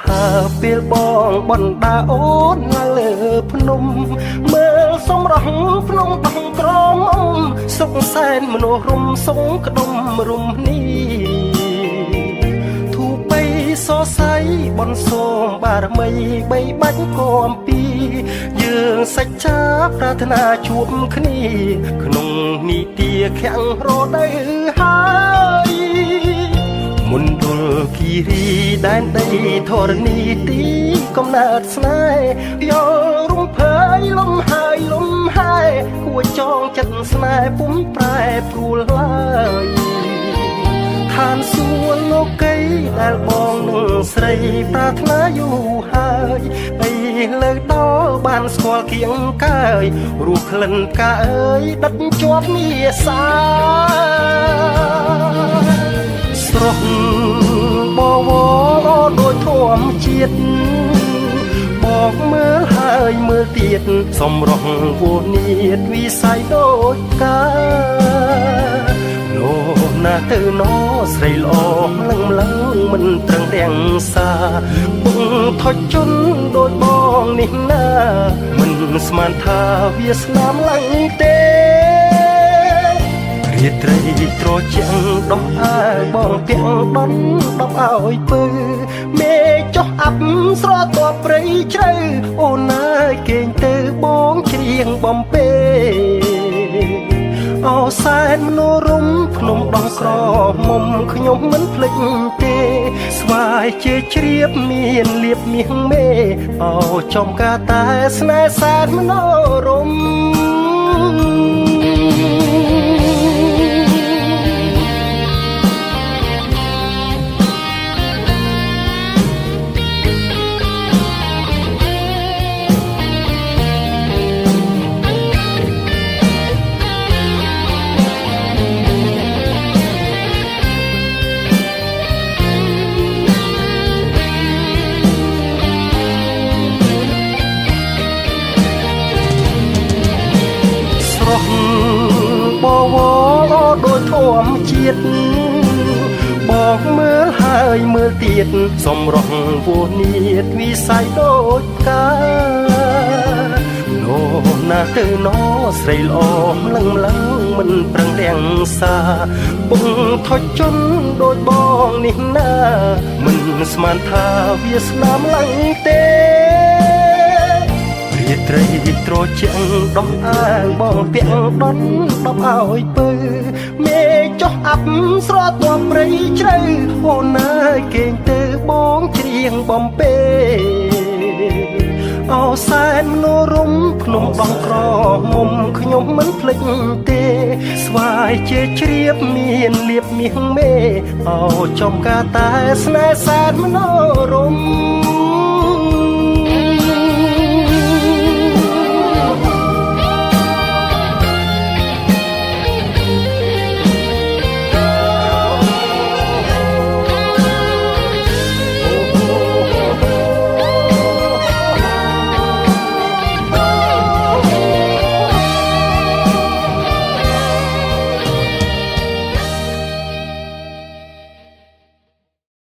ហើពេលបងបណ្ដាអូនឡើងលើភ្នំមើលសំរងភ្នំបឹងក្រមសុខសែនមនុស្សរុំសងក្ដុំរុំនេះធូបីសរសៃបនសូមបារមីបីបាច់គំពីយើងសច្ចាប្រាថ្នាជួបគ្នាក្នុងនីតិខាំងរដូវហើយមុនដុលគិរីដែនដីធរណីទីកំណើតស្នេហ៍យល់រំភើយលំហើយលំហើយគួចចងចិត្តស្នេហ៍ពុំប្រែព្រួលឡើយឋានសួគ៌លោកីដែលបងនឹងស្រីប្រាថ្នាយូរហើយអីលើដល់បានស្គាល់គៀងកាយរស់ក្លិនផ្កាអើយដិតជាប់មាសាស្រស់បវរដោយធម្មជាតិបងមើលហើយមើលទៀតសំរងវនីតវិស័យដូចកានោណាទៅណោស្រីល្អលឹងលឹងមិនត្រឹងរាំងសាពុងថុចជន់ដូចបងនេះណាមិនស្មានថាវាស្នាមឡើងទេរាត្រីត្រជាក់ដោះអាយបងពាក់ដន់ដប់ឲ្យពើមេចុះអាប់ស្រទាប់ព្រៃជ្រៅអូនអើយគេងទៅបងច្រៀងបំពេអូសែនមនុស្សរុំភ្នំដងក្រមុំខ្ញុំមិនភ្លេចទេស្វាយជាជ្រាបមានលៀបមាសមេអូចំកាតែស្នេហ៍សែនមនុស្សរុំបវរដោយធម្មជាតិបងមើលហើយមើលទៀតសំរងវនីតវិស័យដូចកានោណាទៅណោស្រីល្អលឹងលឹងមិនប្រឹងរាំងសាពុងថុចជន់ដូចបងនេះណាមិនស្មានថាវាស្នាមឡើងទេរាត្រីត្រជាក់ដោះអាងបងពាក់ដន់ដប់ឲ្យពើមេចុះអាប់ស្រទាប់ព្រៃជ្រៅអូនអើយគេងទៅបងច្រៀងបំពេអូសែនមនុស្សរុំភ្នំដងក្រមុំខ្ញុំមិនភ្លេចទេស្វាយជាជ្រាបមានលៀបមាសមេអូចំកាតែស្នេហ៍សែនមនុស្សរុំ